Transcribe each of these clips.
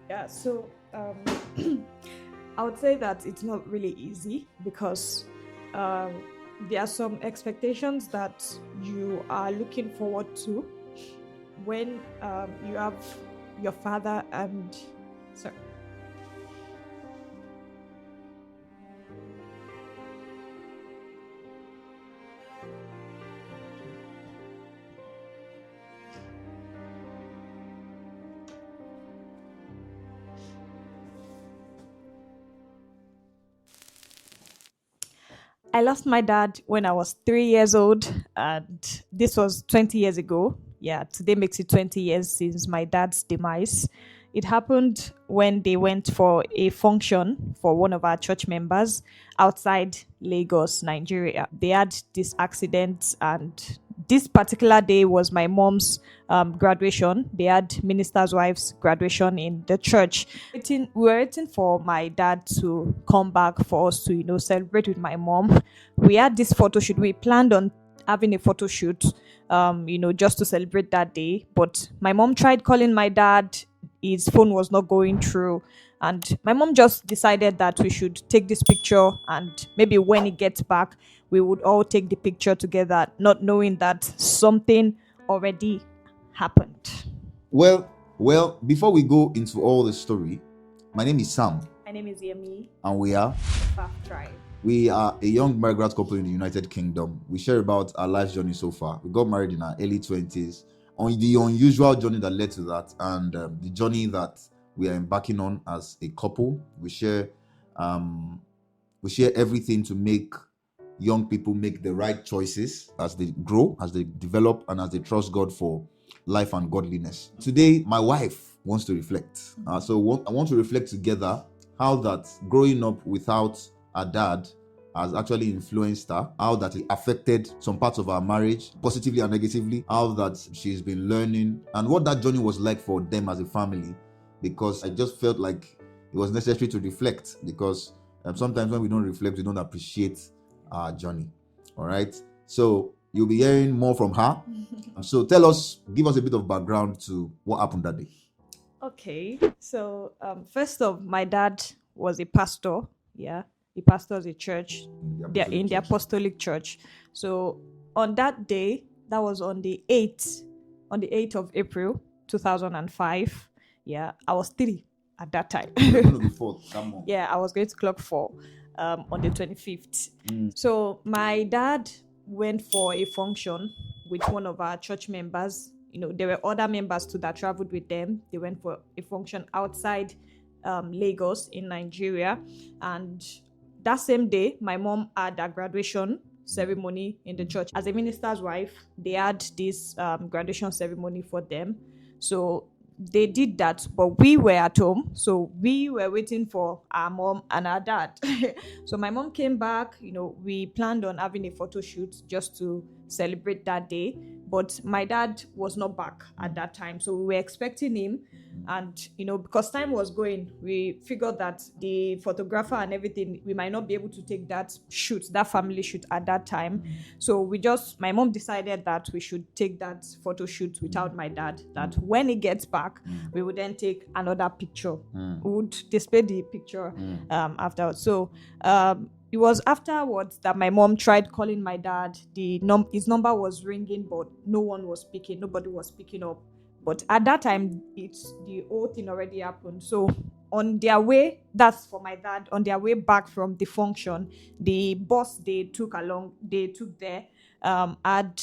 Yeah, so I would say that it's not really easy because um, there are some expectations that you are looking forward to when you have your father and so I lost my dad when I was 3 years old, and this was 20 years ago. Yeah, today makes it 20 years since my dad's demise. It happened when they went for a function for one of our church members outside Lagos, Nigeria. They had this accident, and this particular day was my mom's graduation. They had minister's wife's graduation in the church. We were waiting for my dad to come back for us to, celebrate with my mom. We had this photo shoot. We planned on having a photo shoot, just to celebrate that day. But my mom tried calling my dad. His phone was not going through. And my mom just decided that we should take this picture, and maybe when he gets back, we would all take the picture together, not knowing that something already happened. Before we go into all the story, my name is Sam. My name is Yemi. And we are Faf Tribe. We are a young migrant couple in the United Kingdom. We share about our life journey so far. We got married in our early 20s, on the unusual journey that led to that, and the journey that we are embarking on as a couple. We share everything to make young people make the right choices as they grow, as they develop, and as they trust God for life and godliness. Today, my wife wants to reflect. I want to reflect together how that growing up without a dad has actually influenced her, how that it affected some parts of our marriage, positively and negatively, how that she's been learning, and what that journey was like for them as a family. Because I just felt like it was necessary to reflect, because sometimes when we don't reflect, we don't appreciate our journey. All right. So you'll be hearing more from her. So give us a bit of background to what happened that day. Okay. So first off, my dad was a pastor. Yeah. He pastors a church. They're in the apostolic church. So on that day, that was on the 8th of April 2005. Yeah, I was 3 at that time. Yeah, I was going to clock 4 on the 25th. So my dad went for a function with one of our church members. There were other members too that traveled with them. They went for a function outside Lagos in Nigeria. And that same day, my mom had a graduation ceremony in the church. As a minister's wife, they had this graduation ceremony for them. So they did that, but we were at home. So we were waiting for our mom and our dad. So my mom came back. We planned on having a photo shoot just to celebrate that day. But my dad was not back at that time. So we were expecting him. And, because time was going, we figured that the photographer and everything, we might not be able to take that family shoot at that time. So my mom decided that we should take that photo shoot without my dad, that when he gets back, we would then take another picture. We would display the picture afterwards. So, it was afterwards that my mom tried calling my dad. His number was ringing, but no one was picking. Nobody was picking up. But at that time, the whole thing already happened. So on their way, that's for my dad, on their way back from the function, the bus they took there had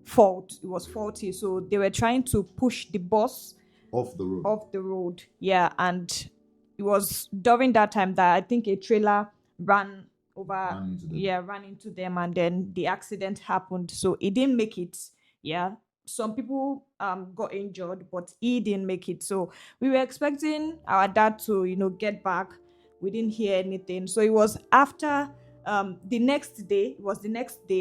fault. It was faulty. So they were trying to push the bus off the road. Yeah. And it was during that time that I think a trailer ran into them, and then the accident happened. So it didn't make it. Yeah, some people got injured, but he didn't make it. So we were expecting our dad to get back. We didn't hear anything. So it was after the next day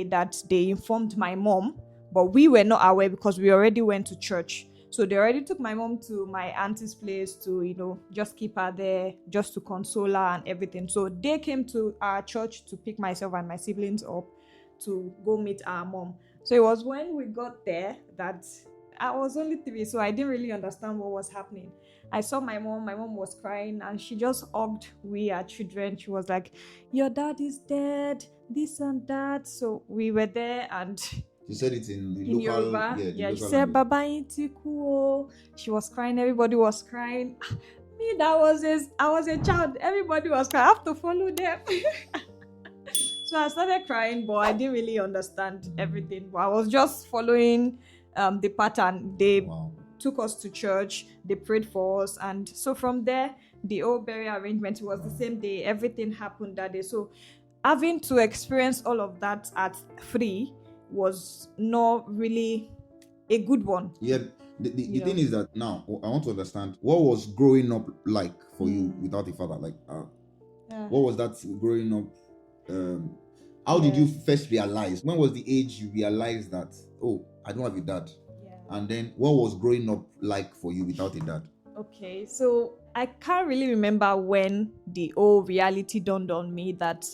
that they informed my mom, but we were not aware because we already went to church. So they already took my mom to my auntie's place to, just keep her there, just to console her and everything. So they came to our church to pick myself and my siblings up to go meet our mom. So it was when we got there that I was only 3, so I didn't really understand what was happening. I saw my mom was crying, and she just hugged we, our children. She was like, your dad is dead, this and that. So we were there, and She said it in the in local, Yoruba. the Yeah, she local said, language. Baba Intikuo. She was crying, everybody was crying. Me, I was a child, everybody was crying. I have to follow them. So I started crying, but I didn't really understand everything. But I was just following the pattern. They Wow. took us to church, they prayed for us, and so from there, the whole burial arrangement was the same day. Everything happened that day. So having to experience all of that at 3 was not really a good one. Yeah, the thing is that now I want to understand what was growing up like for you without a father. Like, what was that growing up? How did you first realize? When was the age you realized that, oh, I don't have a dad? Yeah. And then what was growing up like for you without a dad? Okay, so I can't really remember when the whole reality dawned on me that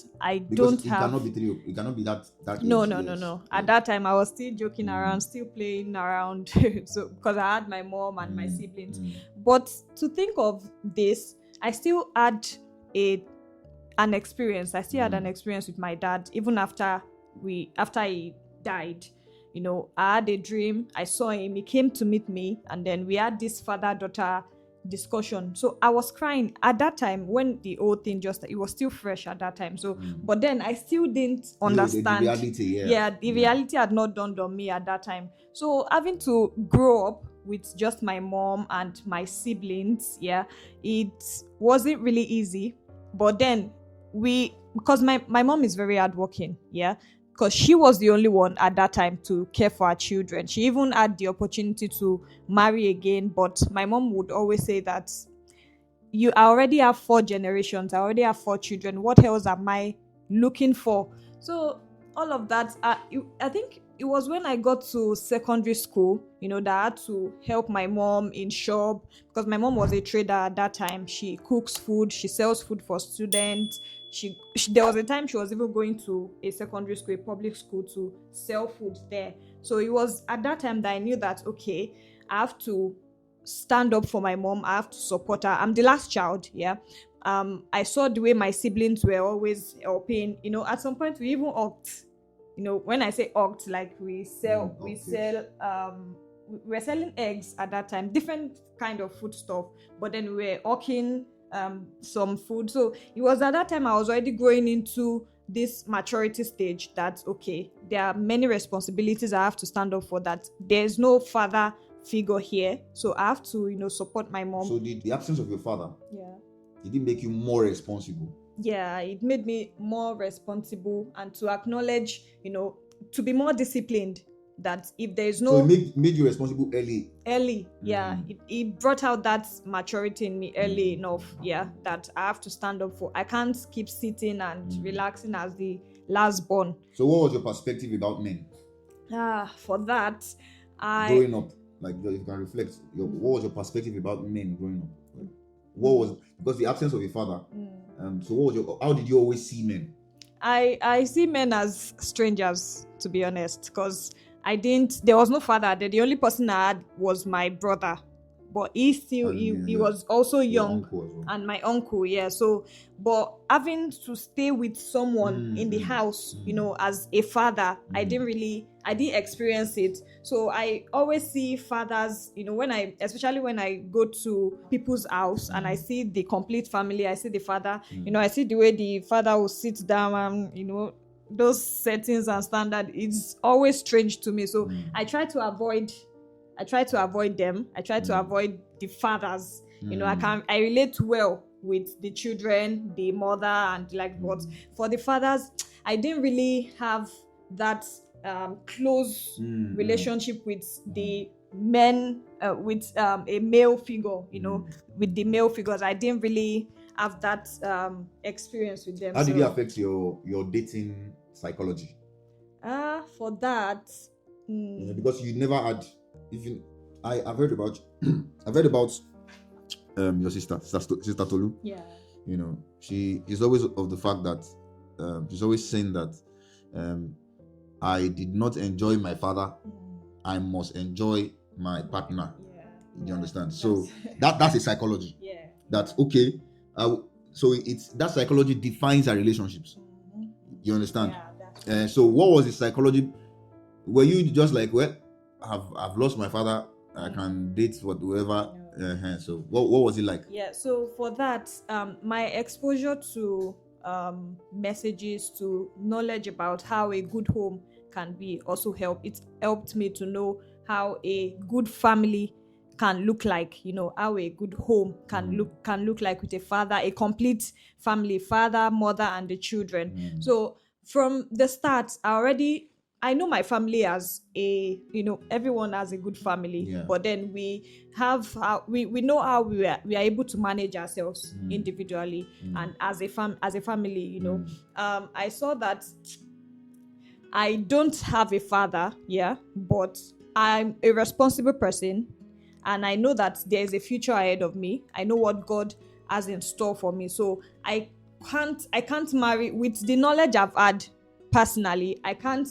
Because it cannot be 3. It cannot be that age. No. At that time, I was still joking around, still playing around. So because I had my mom and my siblings. But to think of this, I still had an experience. I still had an experience with my dad, even after he died. You know, I had a dream. I saw him. He came to meet me, and then we had this father-daughter discussion. So I was crying at that time when the whole thing it was still fresh at that time. So, but then I still didn't understand. The reality, the reality had not dawned on me at that time. So having to grow up with just my mom and my siblings, it wasn't really easy. But then because my mom is very hardworking, because she was the only one at that time to care for her children. She even had the opportunity to marry again, but my mom would always say that I already have 4 generations, I already have 4 children, what else am I looking for? So all of that, I think it was when I got to secondary school, that I had to help my mom in shop, because my mom was a trader at that time. She cooks food, she sells food for students. There was a time she was even going to a secondary school, a public school, to sell food there. So it was at that time that I knew that, okay, I have to stand up for my mom, I have to support her. I'm the last child, I saw the way my siblings were always helping. At some point we even opt. When I say opt, like we were selling eggs at that time, different kind of food stuff, but then we were hawking some food. So it was at that time I was already growing into this maturity stage that, okay, there are many responsibilities I have to stand up for, that there's no father figure here, so I have to support my mom. So the absence of your father, did it make you more responsible? It made me more responsible, and to acknowledge, to be more disciplined, that if there is no... So it made you responsible early. It brought out that maturity in me early enough, that I have to stand up for. I can't keep sitting and relaxing as the last born. So what was your perspective about men? For that, growing up, like, if you can reflect, what was your perspective about men growing up? What was, because the absence of a father, so how did you always see men? I see men as strangers, to be honest, because there was no father there. The only person I had was my brother, but he was also young, well. And my uncle, so, but having to stay with someone in the house, as a father, I didn't experience it. So I always see fathers, especially when I go to people's house and I see the complete family, I see the father, I see the way the father will sit down and, those settings and standard. It's always strange to me. So I try to avoid them. I try to avoid the fathers. I relate well with the children, the mother, and but for the fathers, I didn't really have that close relationship with the men, with a male figure, with the male figures. I didn't really have that experience with them. How did it affect your dating psychology? For that, because you never had, I've heard about your sister Tolu. She is always of the fact that she's always saying that I did not enjoy my father, I must enjoy my partner. You understand? So that's a psychology. Yeah. That's okay. So it's that psychology defines our relationships. You understand? Yeah, So what was the psychology? Were you just like, well, I've lost my father, I can date whatever? So what was it like? Yeah, so for that, my exposure to messages, to knowledge about how a good home can be also helped. It helped me to know how a good family can look like, how a good home can look like, with a father, a complete family, father, mother, and the children. So from the start, I know my family as everyone has a good family, but then we have we know how we are able to manage ourselves individually and as a family. I saw that I don't have a father, but I'm a responsible person, and I know that there is a future ahead of me. I know what God has in store for me. So I can't marry with the knowledge I've had personally. I can't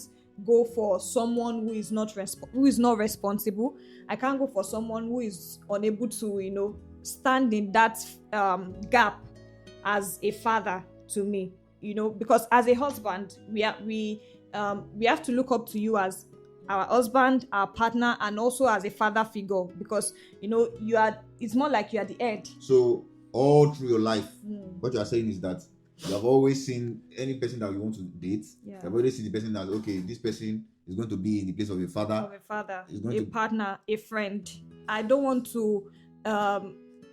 go for someone who is not responsible. I can't go for someone who is unable to stand in that gap as a father to me. Because as a husband, we have to look up to you as our husband, our partner, and also as a father figure, because it's more like you are the head. So all through your life, what you are saying is that you have always seen any person that you want to date. You have always seen the person that, okay, this person is going to be in the place of a father, a partner, a friend. I don't want to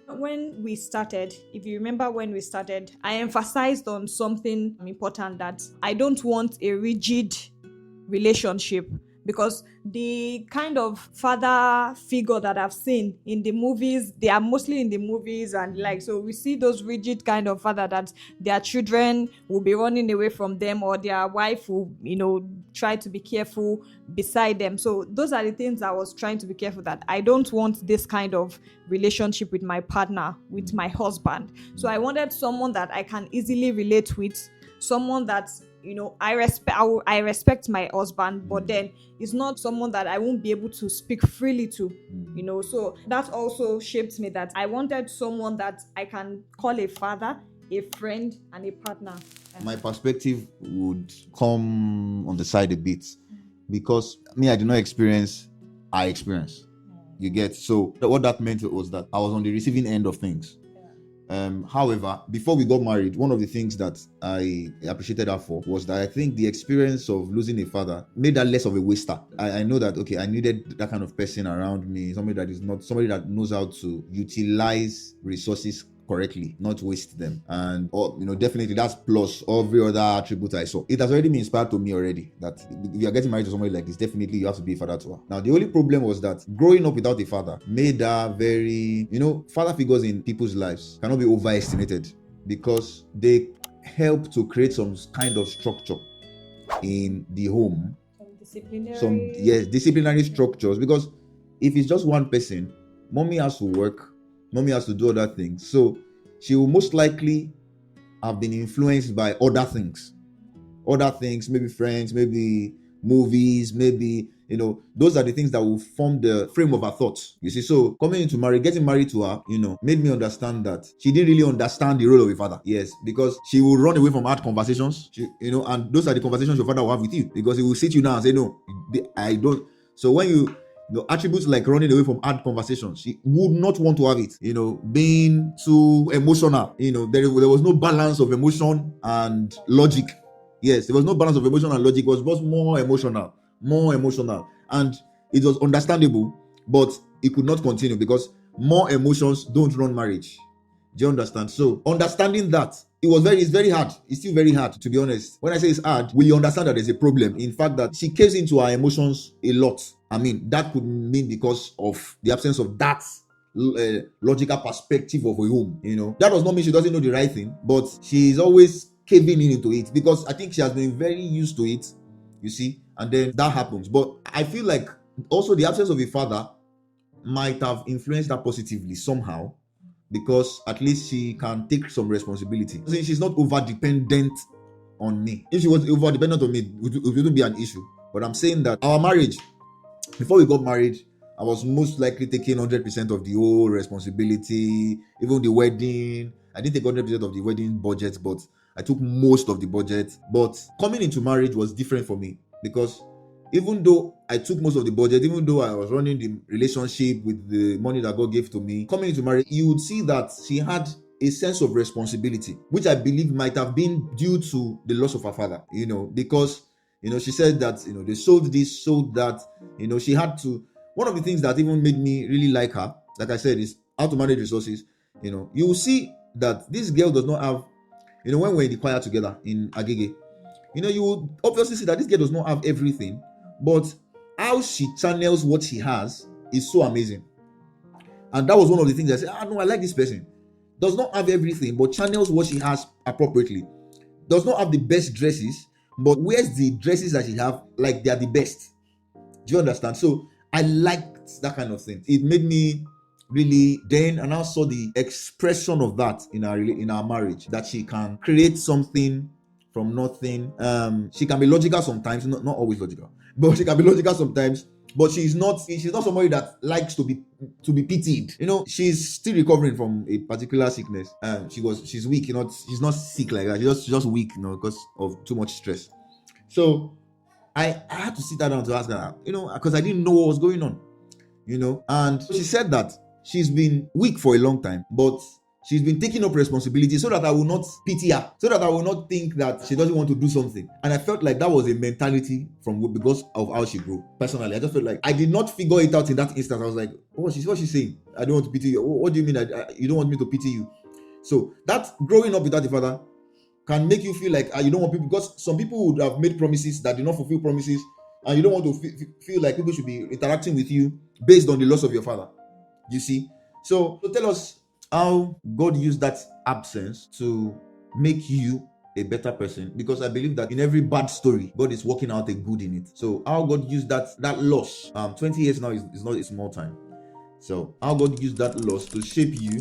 when we started, if you remember when we started, I emphasized on something important, that I don't want a rigid relationship, because the kind of father figure that I've seen in the movies, they are mostly in the movies, and so we see those rigid kind of father that their children will be running away from them, or their wife will try to be careful beside them. So those are the things I was trying to be careful, that I don't want this kind of relationship with my partner, with my husband. So I wanted someone that I can easily relate with, someone that I respect my husband, but then it's not someone that I won't be able to speak freely to, so that also shaped me, that I wanted someone that I can call a father, a friend, and a partner. My perspective would come on the side a bit, because me, I did not experience, I experienced. You get? So what that meant was that I was on the receiving end of things. However, before we got married, one of the things that I appreciated her for was that I think the experience of losing a father made her less of a waster. I know that, okay, I needed that kind of person around me, somebody that knows how to utilize resources correctly, not waste them. And definitely that's plus every other attribute I saw. It has already been inspired to me already, that if you are getting married to somebody like this, definitely you have to be a father to her. Now, the only problem was that growing up without a father made her very, father figures in people's lives cannot be overestimated, because they help to create some kind of structure in the home. Disciplinary structures, because if it's just one person, mommy has to work, mommy has to do other things, so she will most likely have been influenced by other things, maybe friends, maybe movies, maybe those are the things that will form the frame of her thoughts. You see, so getting married to her, made me understand that she didn't really understand the role of a father. Yes, because she will run away from hard conversations. And those are the conversations your father will have with you, because he will sit you down and say, no, I don't. So when attributes like running away from hard conversations, she would not want to have it. Being too emotional. There was no balance of emotion and logic. Yes, there was no balance of emotion and logic. It was just more emotional. And it was understandable, but it could not continue, because more emotions don't run marriage. Do you understand? So understanding that, it's very hard. It's still very hard, to be honest. When I say it's hard, we understand that there's a problem. In fact, that she caves into her emotions a lot. I mean, that could mean because of the absence of that logical perspective of a home. That does not mean she doesn't know the right thing, but she's always caving into it, because I think she has been very used to it, you see, and then that happens. But I feel like also the absence of a father might have influenced her positively somehow, because at least she can take some responsibility. She's not over dependent on me. If she was over dependent on me, it wouldn't be an issue. But I'm saying that our marriage, before we got married, I was most likely taking 100% of the whole responsibility, even the wedding. I didn't take 100% of the wedding budget, but I took most of the budget. But coming into marriage was different for me, because even though I took most of the budget, even though I was running the relationship with the money that God gave to me, coming into marriage, you would see that she had a sense of responsibility, which I believe might have been due to the loss of her father, because, she said that, they sold this, sold that, she had to. One of the things that even made me really like her, like I said, is how to manage resources. You will see that this girl does not have, when we're in the choir together in Agege, you will obviously see that this girl does not have everything, but how she channels what she has is so amazing. And that was one of the things I said, no, I like this person. Does not have everything, but channels what she has appropriately. Does not have the best dresses, but wears the dresses that she have like they are the best. Do you understand? So I liked that kind of thing. It made me really, then and I saw the expression of that in our marriage, that she can create something from nothing. She can be logical sometimes, not always logical, but she can be logical sometimes. But she's not somebody that likes to be pitied. She's still recovering from a particular sickness. She's weak. She's not sick like that. She's just weak, because of too much stress. So I had to sit down to ask her, because I didn't know what was going on, and she said that she's been weak for a long time, but she's been taking up responsibility so that I will not pity her, so that I will not think that she doesn't want to do something. And I felt like that was a mentality because of how she grew. Personally, I just felt like I did not figure it out in that instance. I was like, what's she saying? I don't want to pity you. What do you mean? You don't want me to pity you? So that growing up without a father can make you feel like you don't want people, because some people would have made promises that did not fulfill promises, and you don't want to feel like people should be interacting with you based on the loss of your father. You see? So tell us how God used that absence to make you a better person, because I believe that in every bad story, God is working out a good in it. So how God used that loss, 20 years now is not a small time. So how God used that loss to shape you,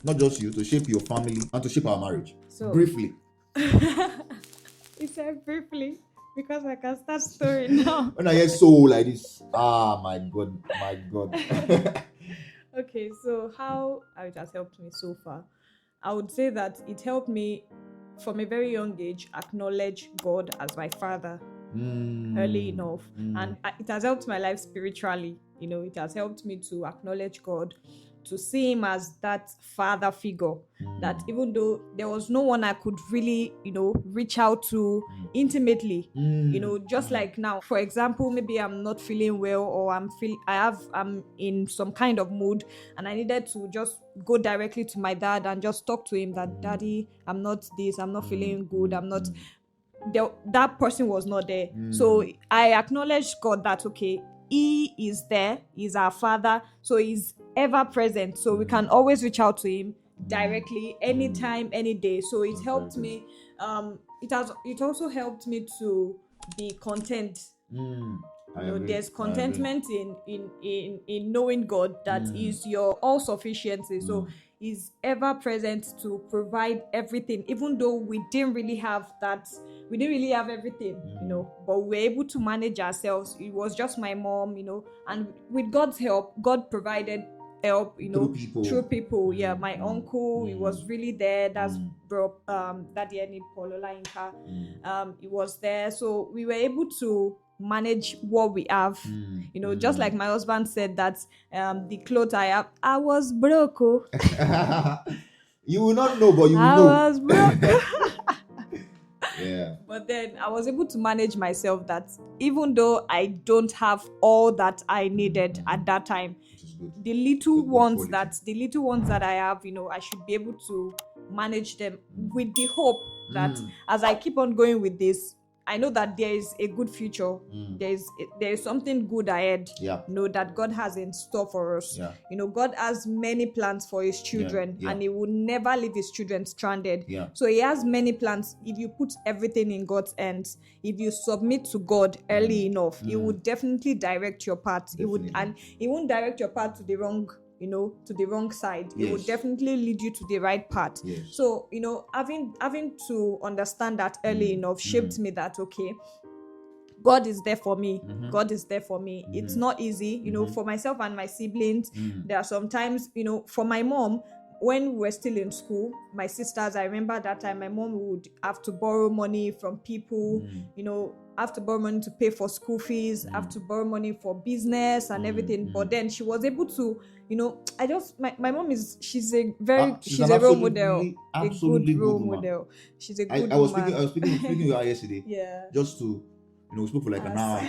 not just you, to shape your family and to shape our marriage. So briefly. He said briefly, because I can start story now. When I hear so like this, my God. Okay, so how it has helped me so far, I would say that it helped me from a very young age acknowledge God as my father early enough, and it has helped my life spiritually. It has helped me to acknowledge God, to see him as that father figure, that even though there was no one I could really, reach out to intimately, just like now, for example, maybe I'm not feeling well, or I'm in some kind of mood, and I needed to just go directly to my dad and just talk to him that, Daddy, I'm not feeling good, I'm not. That person was not there. So I acknowledged God that, okay, he is there, he's our father, so he's ever present, so we can always reach out to him directly, anytime, any day. So it helped me. It also helped me to be content. There's contentment in knowing God, that is your all sufficiency. So he's ever present to provide everything, even though we didn't really have everything, but we were able to manage ourselves. It was just my mom, and with God's help, God provided help, through people. My uncle, he was really there. That's bro, Daddy Eni Polola Inka. He was there, so we were able to manage what we have. Just like my husband said that the clothes I have, I was broke. You will not know, but you will know. I was broke. Yeah. But then I was able to manage myself, that even though I don't have all that I needed at that time, the little ones that I have, I should be able to manage them, with the hope that as I keep on going with this, I know that there is a good future. There is something good ahead. That God has in store for us. God has many plans for his children, and he will never leave his children stranded. So he has many plans. If you put everything in God's hands, if you submit to God early enough, he will definitely direct your path. He won't direct your path to the wrong side. It will definitely lead you to the right path. So having to understand that early enough shaped me that, okay, God is there for me. Mhm. God is there for me. It's not easy, you know, for myself and my siblings. There are sometimes, you know, for my mom, when we were still in school, my sisters, I remember that time my mom would have to borrow money from people, you know, have to borrow money to pay for school fees, have to borrow money for business and everything. But then she was able to, you know, my mom is, she's a role model, a good role model. She's a good I was woman. speaking with her yesterday. Yeah. Just to, you know, we spoke for like an hour.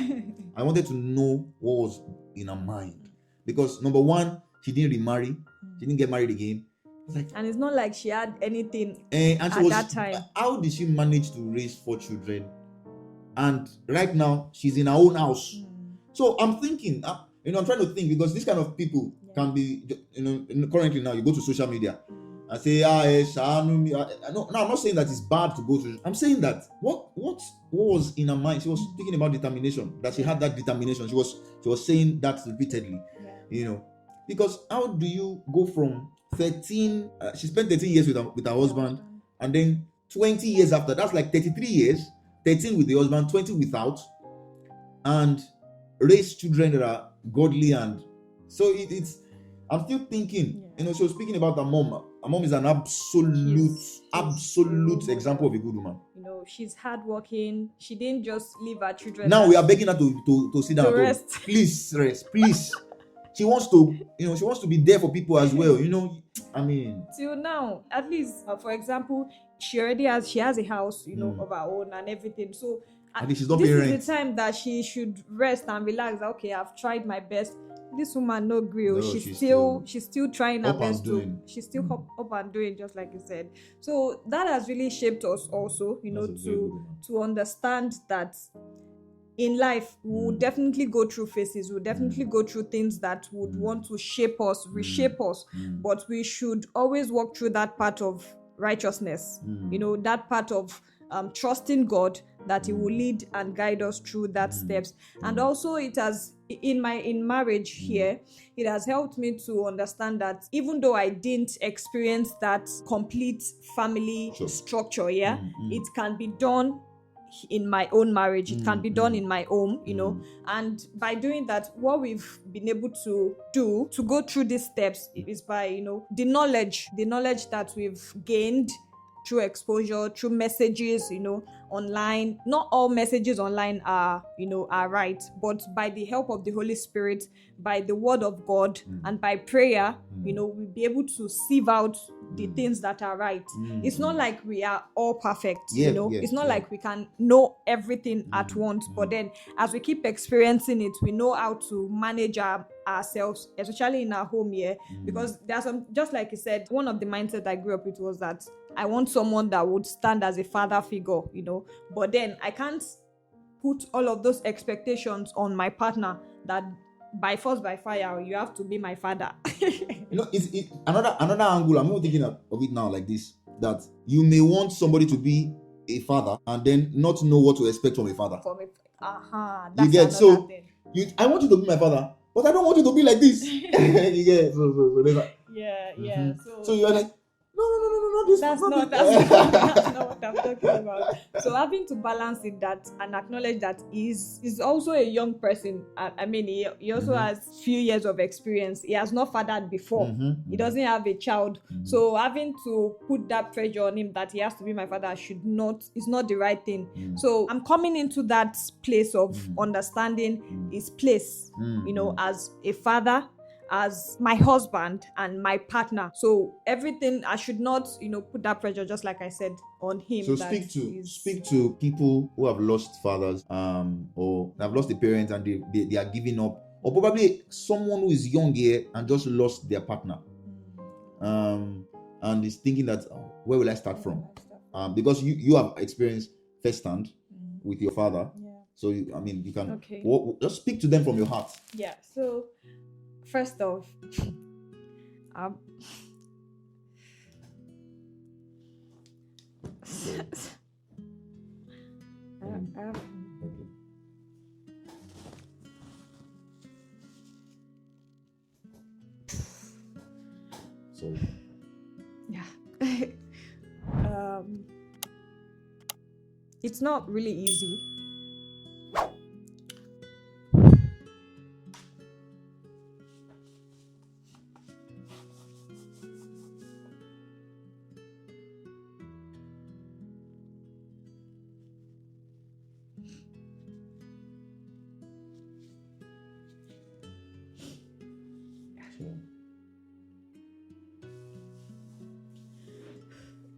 I wanted to know what was in her mind, because number one, she didn't remarry, she didn't get married again. Like, and it's not like she had anything and at that time. How did she manage to raise 4 children? And right now she's in her own house. So I'm thinking, you know, I'm trying to think, because this kind of people can be, you know, currently now you go to social media and say, no, I'm not saying that it's bad to go to. I'm saying that what was in her mind? She was thinking about determination, that she had that determination. She was saying that repeatedly, you know, because how do you go from 13? She spent 13 years with her husband, and then 20 years after, that's like 33 years. 13 with the husband, 20 without, and raise children that are godly. And so it's, I'm still thinking, you know, she was speaking about her mom. Her mom is an absolute example of a good woman. You know, she's hardworking. She didn't just leave her children. Now we are begging her to sit down. To rest. Please rest, please. She wants to, you know, she wants to be there for people as well. You know, I mean, till now, at least, for example, she has a house, you know, of her own and everything. So she's not this paying is rent. the time that she should rest and relax. Okay, I've tried my best. This woman no grill. No, she's still trying her up and best to. She's still up and doing, just like you said. So that has really shaped us also, you know, to understand that in life we will definitely go through phases. We'll definitely go through things that would want to shape us, reshape us. But we should always walk through that part of righteousness. You know, that part of trusting God, that He will lead and guide us through that steps. And also, it has in marriage here, it has helped me to understand that even though I didn't experience that complete family structure, it can be done in my own marriage. It can be done in my home, you know. And by doing that, what we've been able to do to go through these steps is by, you know, the knowledge that we've gained through exposure, through messages, you know, online. Not all messages online are right, but by the help of the Holy Spirit, by the word of God, and by prayer, you know, we'll be able to sieve out the things that are right. It's not like we are all perfect, you know. It's not like we can know everything at once, but then as we keep experiencing it, we know how to manage ourselves, especially in our home here. Because there's some, just like you said, one of the mindset I grew up with was that I want someone that would stand as a father figure, you know. But then I can't put all of those expectations on my partner that by force, by fire, you have to be my father. You know, it's another angle. I'm not thinking of it now like this, that you may want somebody to be a father and then not know what to expect from a father. You get, so I want you to be my father, but I don't want you to be like this. You get, so you're like, no, that's not what I'm talking about. So having to balance it, that and acknowledge that is also a young person. I mean, he also has few years of experience. He has not fathered before. He doesn't have a child. So having to put that pressure on him that he has to be my father is not the right thing. So I'm coming into that place of understanding his place, you know, as a father, as my husband and my partner. So everything, I should not, you know, put that pressure, just like I said, on him. So speak to people who have lost fathers, or have lost a parent and they are giving up, or probably someone who is young here and just lost their partner, and is thinking that, where will I start from? Because you have experienced firsthand with your father. So you can just speak to them from your heart. So first off, it's not really easy,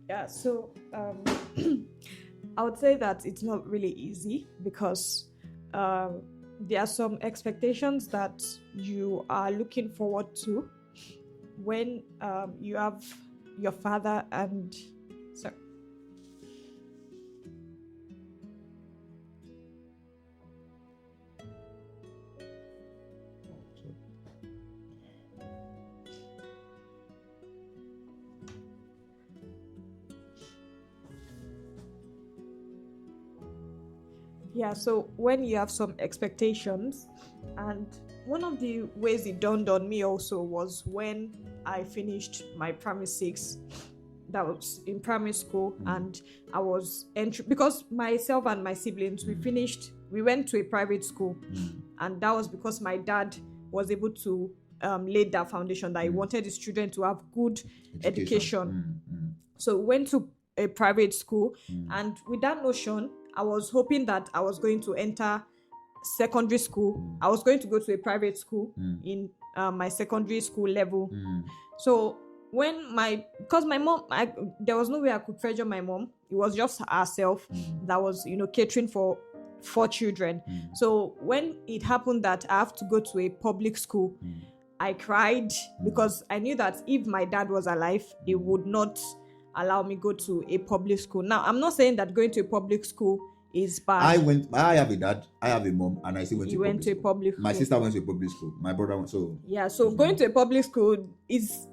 Yeah, so I would say that it's not really easy because there are some expectations that you are looking forward to when you have your father and so. Yeah, so when you have some expectations, and one of the ways it dawned on me also was when I finished my primary six. That was in primary school, and I was because myself and my siblings we went to a private school, and that was because my dad was able to lay that foundation that he wanted his children to have good education. So we went to a private school, and with that notion, I was hoping that I was going to enter secondary school. I was going to go to a private school in my secondary school level. So when because my mom, there was no way I could pressure my mom. It was just herself that was, catering for 4 children. So when it happened that I have to go to a public school, I cried because I knew that if my dad was alive, he would not allow me go to a public school. Now, I'm not saying that going to a public school is bad. I have a dad, I have a mom, and I still went to a public school. My sister went to a public school. My brother went, so... Yeah, so going to a public school is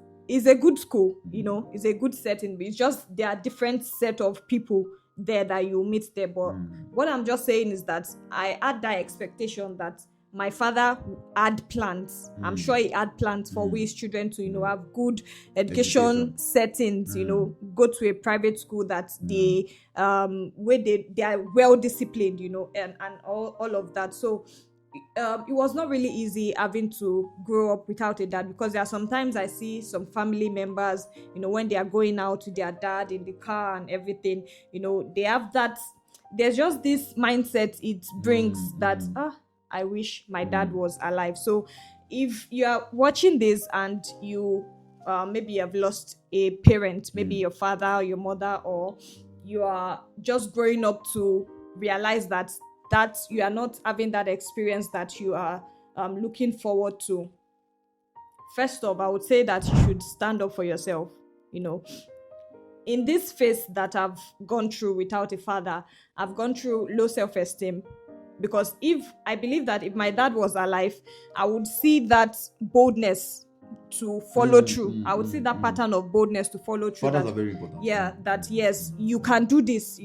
a good school, it's a good setting. But it's just there are different set of people there that you meet there. But what I'm just saying is that I had that expectation that my father had plans. I'm sure he had plans for his children to, have good education settings, go to a private school that they where they are well disciplined, and all of that. So it was not really easy having to grow up without a dad, because there are sometimes I see some family members, when they are going out with their dad in the car and everything, they have that, there's just this mindset it brings that I wish my dad was alive. So if you are watching this and you maybe you have lost a parent, maybe your father or your mother, or you are just growing up to realize that you are not having that experience that you are looking forward to, first off, I would say that you should stand up for yourself. In this phase that I've gone through without a father, I've gone through low self-esteem, because I believe that if my dad was alive, I would see that boldness to follow through. I would see that pattern of boldness to follow through. Fathers are very important. Yeah, that yes, you can do this.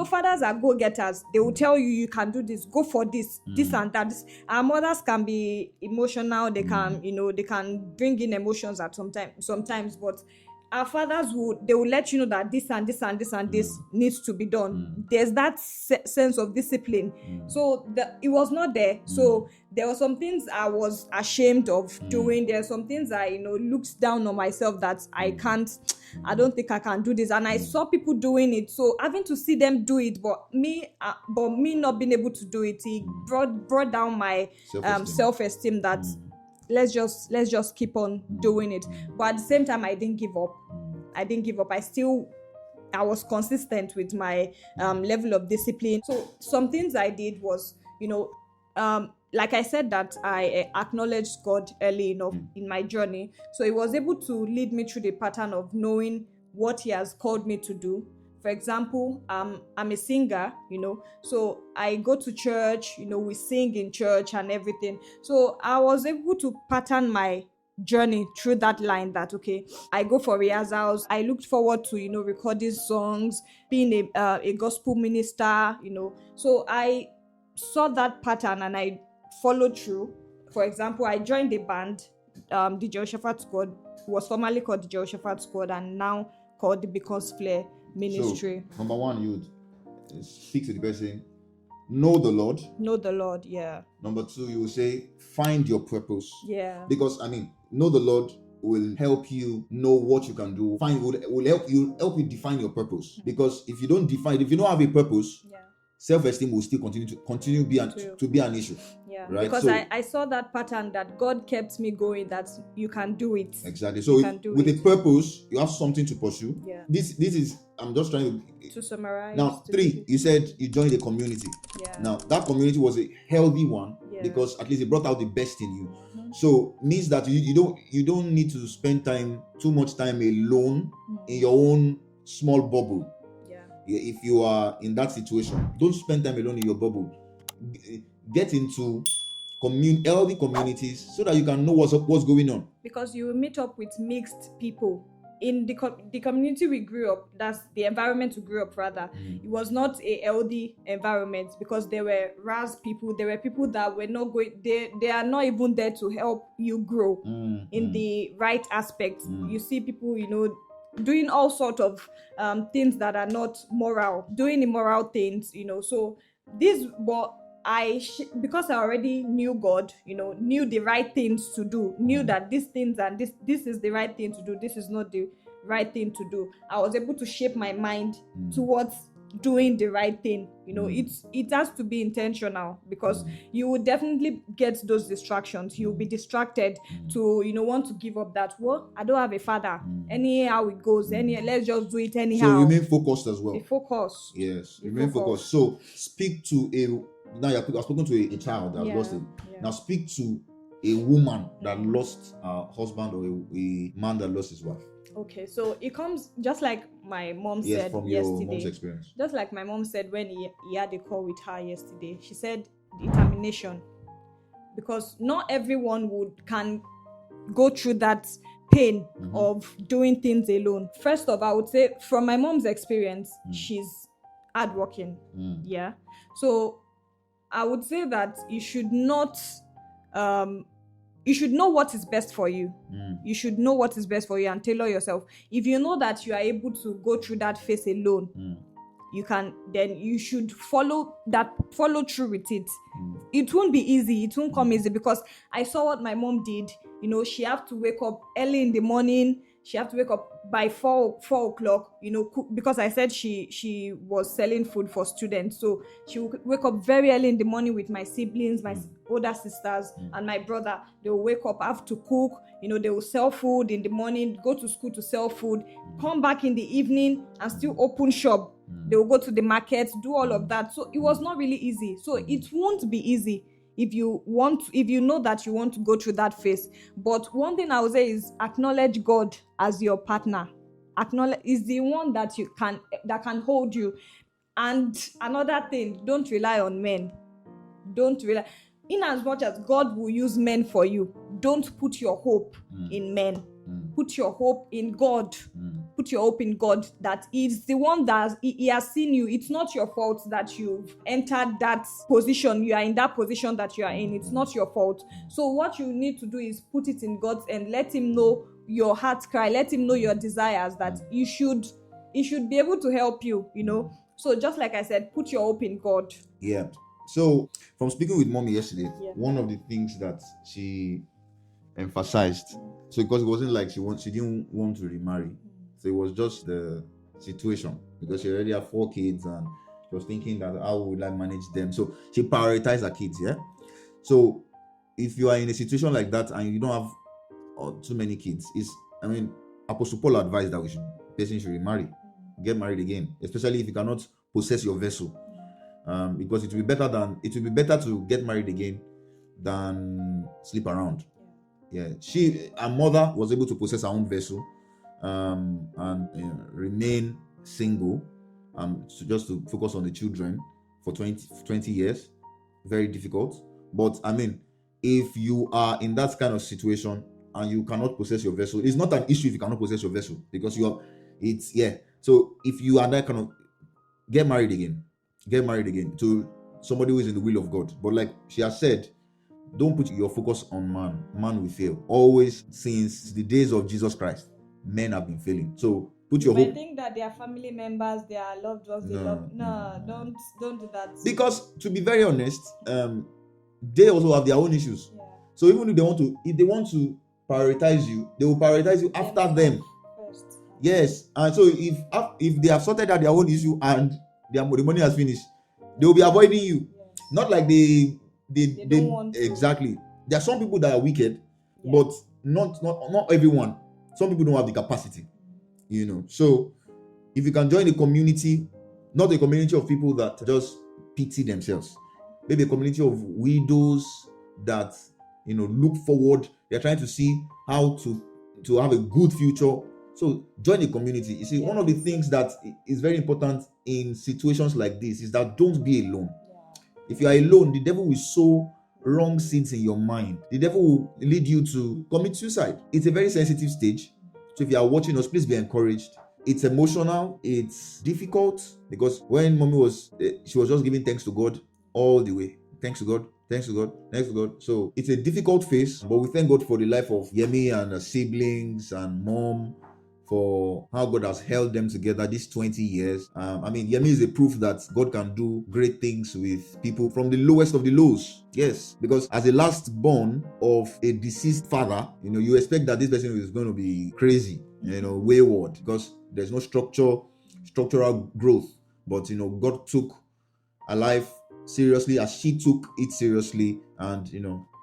Fathers are go-getters. They will tell you can do this, go for this, this and that. Our mothers can be emotional. They can, they can bring in emotions at sometimes, but our fathers they will let you know that this and this and this and this needs to be done. There's that sense of discipline. So it was not there. So there were some things I was ashamed of doing. There are some things I looked down on myself that I don't think I can do this, and I saw people doing it, so having to see them do it, but me not being able to do it, it brought down my self-esteem that let's just keep on doing it. But at the same time, I didn't give up. I was consistent with my level of discipline. So some things I did was, like I said, that I acknowledged God early enough in my journey. So he was able to lead me through the pattern of knowing what he has called me to do. For example, I'm a singer, so I go to church, we sing in church and everything. So I was able to pattern my journey through that line that, okay, I go for rehearsals. I looked forward to, recording songs, being a gospel minister, So I saw that pattern and I followed through. For example, I joined the band, the Jehoshaphat Squad. It was formerly called the Jehoshaphat Squad and now called the Because Flare Ministry. So, number one, you would speak to the person, know the Lord. Know the Lord, yeah. Number two, you will say, find your purpose. Yeah. Because, know the Lord will help you know what you can do. Will help you define your purpose. Because if you don't have a purpose, self-esteem will still continue to be an issue. Yeah, right? Because So, I saw that pattern that God kept me going, that you can do it. Exactly. So with a purpose, you have something to pursue. Yeah. This is, I'm just trying to summarize. Now, 3, you said you joined a community. Yeah. Now, that community was a healthy one, because at least it brought out the best in you. So means that you don't need to spend too much time alone in your own small bubble. If you are in that situation, don't spend time alone in your bubble. Get into healthy communities so that you can know what's going on. Because you will meet up with mixed people. In the community we grew up, that's the environment we grew up rather, it was not a healthy environment, because there were RAS people, there were people that were not going, they are not even there to help you grow in the right aspect. You see people, doing all sort of things that are not moral, doing immoral things, so this, but because I already knew God, knew the right things to do, knew that these things and this is the right thing to do, this is not the right thing to do. I was able to shape my mind towards doing the right thing. It has to be intentional, because you will definitely get those distractions. You'll be distracted to want to give up that. Well, I don't have a father. Anyhow it goes. Let's just do it anyhow. So remain focused as well. Be focused. Yes, remain focused. So speak to now I've spoken to a child that lost it. Now speak to a woman that lost her husband, or a man that lost his wife. Okay, so it comes just like my mom said from your yesterday. Mom's experience. Just like my mom said when he had a call with her yesterday. She said determination, because not everyone can go through that pain of doing things alone. First off, I would say from my mom's experience, she's hardworking. Yeah, so I would say that you should not you should know what is best for you. You should know what is best for you and tailor yourself. If you know that you are able to go through that phase alone, then you should follow through with it. It won't be easy, it won't come easy, because I saw what my mom did. She have to wake up early in the morning. She have to wake up by 4 o'clock, because I said she was selling food for students. So she would wake up very early in the morning with my siblings, my older sisters, and my brother. They will wake up, have to cook, they will sell food in the morning, go to school to sell food, come back in the evening and still open shop. They will go to the market, do all of that. So it was not really easy. So it won't be easy if you know that you want to go through that phase. But one thing I would say is acknowledge God as your partner. Acknowledge is the one that can hold you. And another thing, don't rely on men. Don't rely. In as much as God will use men for you, don't put your hope in men. Put your hope in God. Put your hope in God, that is the one that he has seen you. It's not your fault that you've entered that position. You are in that position that you are in. It's not your fault. So what you need to do is put it in God's and let him know your heart's cry. Let him know your desires, that he should be able to help you, So just like I said, put your hope in God. Yeah. So from speaking with mommy yesterday, one of the things that she emphasized, so because it wasn't like she didn't want to remarry. So it was just the situation, because she already had 4 kids and she was thinking that how would I manage them. So she prioritized her kids. So if you are in a situation like that and you don't have too many kids, Apostle Paul advised that person should remarry, get married again, especially if you cannot possess your vessel, because it will be better to get married again than sleep around. Her mother was able to possess her own vessel and remain single, just to focus on the children for 20 years. Very difficult. But if you are in that kind of situation and you cannot possess your vessel, it's not an issue if you cannot possess your vessel, because so if you are that kind of, get married again to somebody who is in the will of God. But like she has said, don't put your focus on man will fail. Always, since the days of Jesus Christ, men have been failing. So put your hope. I think that their family members, their loved ones, don't do that. Because to be very honest, they also have their own issues. So even if they want to prioritize you, they will prioritize you after them first. Yes. And so if they have sorted out their own issue and the money has finished, They will be avoiding you. Yes. Not like they don't want to. exactly. There are some people that are wicked, Yeah. but not everyone. Some people don't have the capacity, So if you can join a community, not a community of people that just pity themselves, maybe a community of widows that look forward. They're trying to see how to have a good future. So join a community. You see, one of the things that is very important in situations like this is that don't be alone. If you are alone, the devil will sow wrong seeds in your mind. The devil will lead you to commit suicide. It's a very sensitive stage. So if you are watching us, please be encouraged. It's emotional, it's difficult, because when mommy she was just giving thanks to God all the way. Thanks to God, thanks to God, thanks to God. So it's a difficult phase, but we thank God for the life of Yemi and her siblings and mom, for how God has held them together these 20 years. Yemi is a proof that God can do great things with people from the lowest of the lows. Yes, because as a last born of a deceased father, you expect that this person is going to be crazy, wayward, because there's no structural growth. But God took her life seriously as she took it seriously, and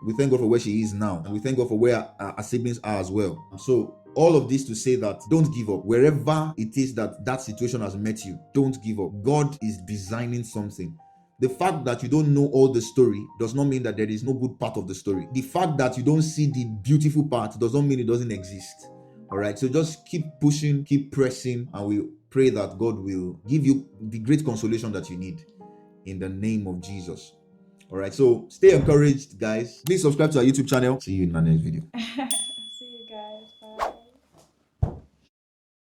we thank God for where she is now, and we thank God for where our siblings are as well. So all of this to say that don't give up. Wherever it is that situation has met you, don't give up. God is designing something. The fact that you don't know all the story does not mean that there is no good part of the story. The fact that you don't see the beautiful part does not mean it doesn't exist. All right, so just keep pushing, keep pressing, and we pray that God will give you the great consolation that you need in the name of Jesus. All right, so stay encouraged, guys. Please subscribe to our YouTube channel. See you in the next video.